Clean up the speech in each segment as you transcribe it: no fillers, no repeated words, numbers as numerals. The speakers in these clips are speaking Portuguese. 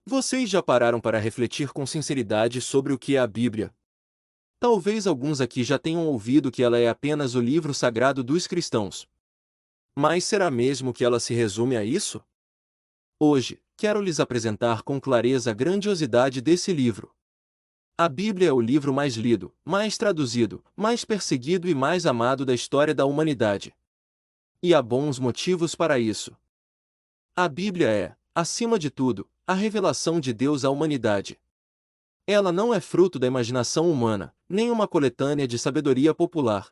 Vocês já pararam para refletir com sinceridade sobre o que é a Bíblia? Talvez alguns aqui já tenham ouvido que ela é apenas o livro sagrado dos cristãos. Mas será mesmo que ela se resume a isso? Hoje, quero lhes apresentar com clareza a grandiosidade desse livro. A Bíblia é o livro mais lido, mais traduzido, mais perseguido e mais amado da história da humanidade. E há bons motivos para isso. A Bíblia é, acima de tudo, a revelação de Deus à humanidade. Ela não é fruto da imaginação humana, nem uma coletânea de sabedoria popular.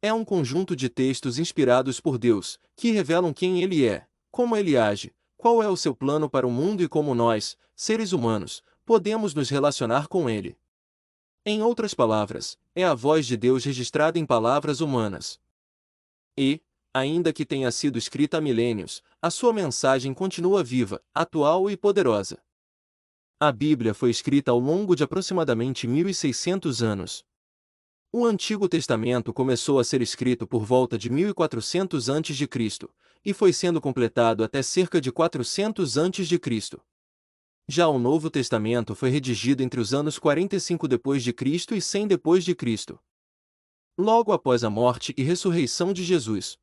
É um conjunto de textos inspirados por Deus, que revelam quem Ele é, como Ele age, qual é o seu plano para o mundo e como nós, seres humanos, podemos nos relacionar com Ele. Em outras palavras, é a voz de Deus registrada em palavras humanas. E, ainda que tenha sido escrita há milênios, a sua mensagem continua viva, atual e poderosa. A Bíblia foi escrita ao longo de aproximadamente 1600 anos. O Antigo Testamento começou a ser escrito por volta de 1400 a.C., e foi sendo completado até cerca de 400 a.C. Já o Novo Testamento foi redigido entre os anos 45 d.C. e 100 d.C., logo após a morte e ressurreição de Jesus.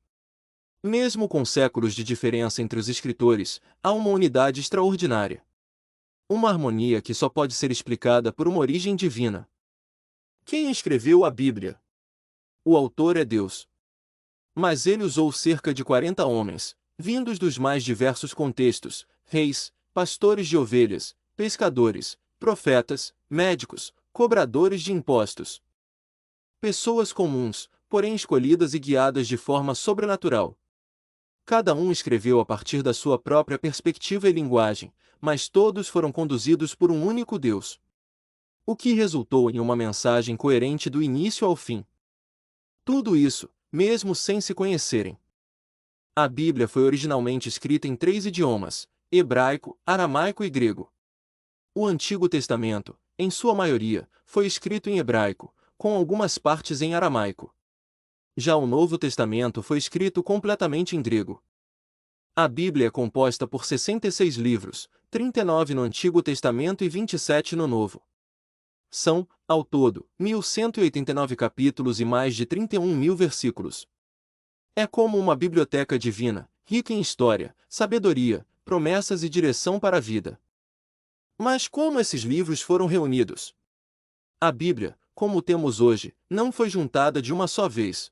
Mesmo com séculos de diferença entre os escritores, há uma unidade extraordinária. Uma harmonia que só pode ser explicada por uma origem divina. Quem escreveu a Bíblia? O autor é Deus. Mas ele usou cerca de 40 homens, vindos dos mais diversos contextos: reis, pastores de ovelhas, pescadores, profetas, médicos, cobradores de impostos. Pessoas comuns, porém escolhidas e guiadas de forma sobrenatural. Cada um escreveu a partir da sua própria perspectiva e linguagem, mas todos foram conduzidos por um único Deus. O que resultou em uma mensagem coerente do início ao fim. Tudo isso, mesmo sem se conhecerem. A Bíblia foi originalmente escrita em 3 idiomas: hebraico, aramaico e grego. O Antigo Testamento, em sua maioria, foi escrito em hebraico, com algumas partes em aramaico. Já o Novo Testamento foi escrito completamente em grego. A Bíblia é composta por 66 livros, 39 no Antigo Testamento e 27 no Novo. São, ao todo, 1189 capítulos e mais de 31.000 versículos. É como uma biblioteca divina, rica em história, sabedoria, promessas e direção para a vida. Mas como esses livros foram reunidos? A Bíblia, como temos hoje, não foi juntada de uma só vez.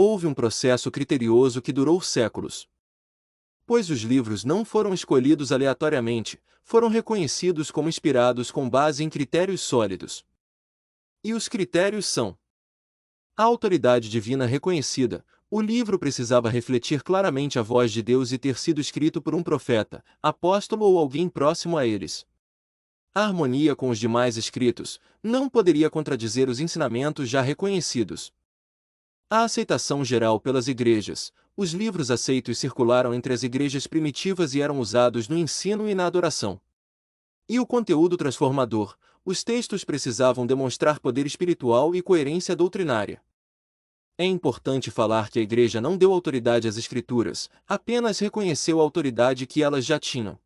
Houve um processo criterioso que durou séculos. Pois os livros não foram escolhidos aleatoriamente, foram reconhecidos como inspirados com base em critérios sólidos. E os critérios são: a autoridade divina reconhecida. O livro precisava refletir claramente a voz de Deus e ter sido escrito por um profeta, apóstolo ou alguém próximo a eles. A harmonia com os demais escritos não poderia contradizer os ensinamentos já reconhecidos. A aceitação geral pelas igrejas. Os livros aceitos circularam entre as igrejas primitivas e eram usados no ensino e na adoração. E o conteúdo transformador. Os textos precisavam demonstrar poder espiritual e coerência doutrinária. É importante falar que a igreja não deu autoridade às escrituras, apenas reconheceu a autoridade que elas já tinham.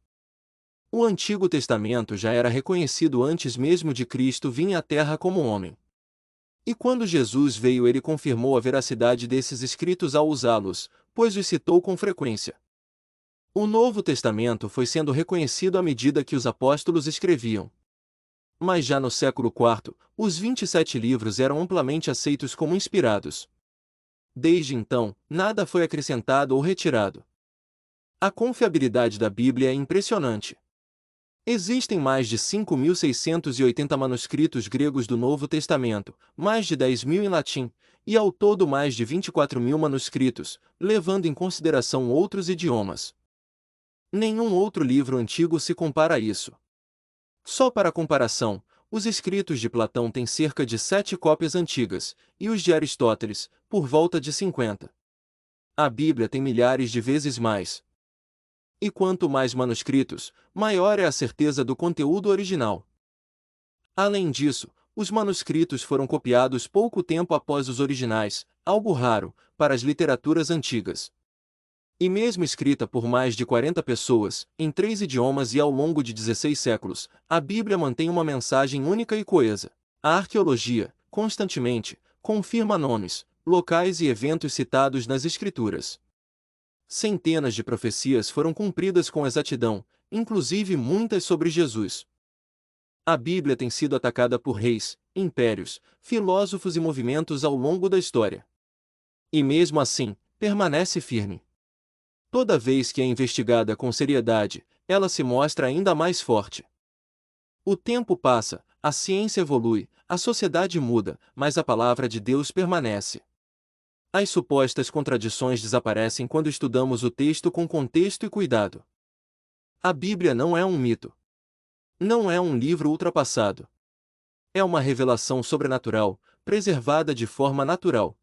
O Antigo Testamento já era reconhecido antes mesmo de Cristo vir à Terra como homem. E quando Jesus veio, ele confirmou a veracidade desses escritos ao usá-los, pois os citou com frequência. O Novo Testamento foi sendo reconhecido à medida que os apóstolos escreviam. Mas já no século IV, os 27 livros eram amplamente aceitos como inspirados. Desde então, nada foi acrescentado ou retirado. A confiabilidade da Bíblia é impressionante. Existem mais de 5.680 manuscritos gregos do Novo Testamento, mais de 10.000 em latim, e ao todo mais de 24.000 manuscritos, levando em consideração outros idiomas. Nenhum outro livro antigo se compara a isso. Só para comparação, os escritos de Platão têm cerca de 7 cópias antigas, e os de Aristóteles, por volta de 50. A Bíblia tem milhares de vezes mais. E quanto mais manuscritos, maior é a certeza do conteúdo original. Além disso, os manuscritos foram copiados pouco tempo após os originais, algo raro, para as literaturas antigas. E mesmo escrita por mais de 40 pessoas, em 3 idiomas e ao longo de 16 séculos, a Bíblia mantém uma mensagem única e coesa. A arqueologia, constantemente, confirma nomes, locais e eventos citados nas Escrituras. Centenas de profecias foram cumpridas com exatidão, inclusive muitas sobre Jesus. A Bíblia tem sido atacada por reis, impérios, filósofos e movimentos ao longo da história. E mesmo assim, permanece firme. Toda vez que é investigada com seriedade, ela se mostra ainda mais forte. O tempo passa, a ciência evolui, a sociedade muda, mas a palavra de Deus permanece. As supostas contradições desaparecem quando estudamos o texto com contexto e cuidado. A Bíblia não é um mito. Não é um livro ultrapassado. É uma revelação sobrenatural, preservada de forma natural.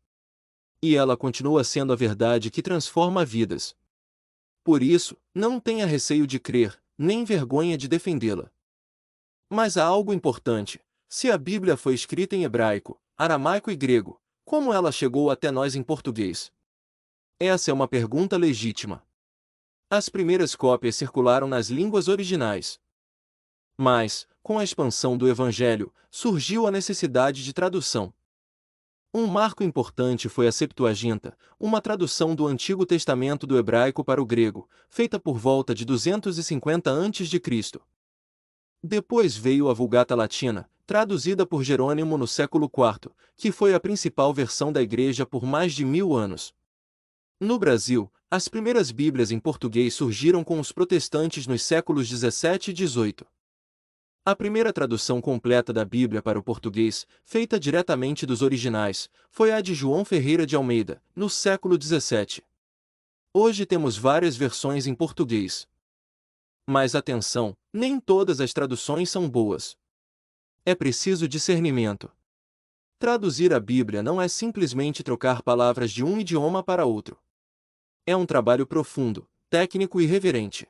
E ela continua sendo a verdade que transforma vidas. Por isso, não tenha receio de crer, nem vergonha de defendê-la. Mas há algo importante: se a Bíblia foi escrita em hebraico, aramaico e grego, como ela chegou até nós em português? Essa é uma pergunta legítima. As primeiras cópias circularam nas línguas originais. Mas, com a expansão do Evangelho, surgiu a necessidade de tradução. Um marco importante foi a Septuaginta, uma tradução do Antigo Testamento do hebraico para o grego, feita por volta de 250 a.C. Depois veio a Vulgata Latina, traduzida por Jerônimo no século IV, que foi a principal versão da Igreja por mais de 1000 anos. No Brasil, as primeiras Bíblias em português surgiram com os protestantes nos séculos 17 e 18. A primeira tradução completa da Bíblia para o português, feita diretamente dos originais, foi a de João Ferreira de Almeida, no século 17. Hoje temos várias versões em português. Mas atenção, nem todas as traduções são boas. É preciso discernimento. Traduzir a Bíblia não é simplesmente trocar palavras de um idioma para outro. É um trabalho profundo, técnico e reverente.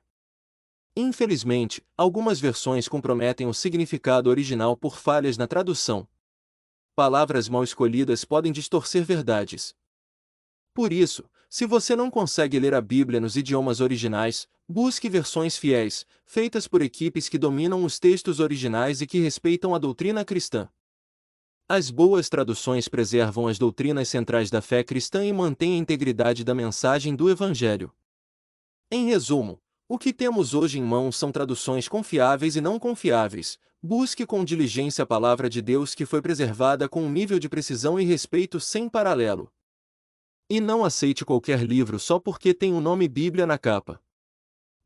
Infelizmente, algumas versões comprometem o significado original por falhas na tradução. Palavras mal escolhidas podem distorcer verdades. Por isso, se você não consegue ler a Bíblia nos idiomas originais, busque versões fiéis, feitas por equipes que dominam os textos originais e que respeitam a doutrina cristã. As boas traduções preservam as doutrinas centrais da fé cristã e mantêm a integridade da mensagem do Evangelho. Em resumo, o que temos hoje em mãos são traduções confiáveis e não confiáveis. Busque com diligência a palavra de Deus que foi preservada com um nível de precisão e respeito sem paralelo. E não aceite qualquer livro só porque tem o nome Bíblia na capa.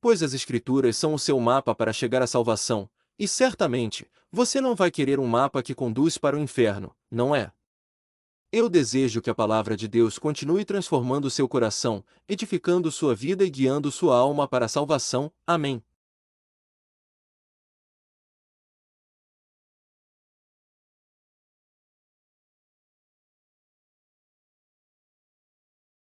Pois as Escrituras são o seu mapa para chegar à salvação, e certamente, você não vai querer um mapa que conduz para o inferno, não é? Eu desejo que a palavra de Deus continue transformando seu coração, edificando sua vida e guiando sua alma para a salvação. Amém.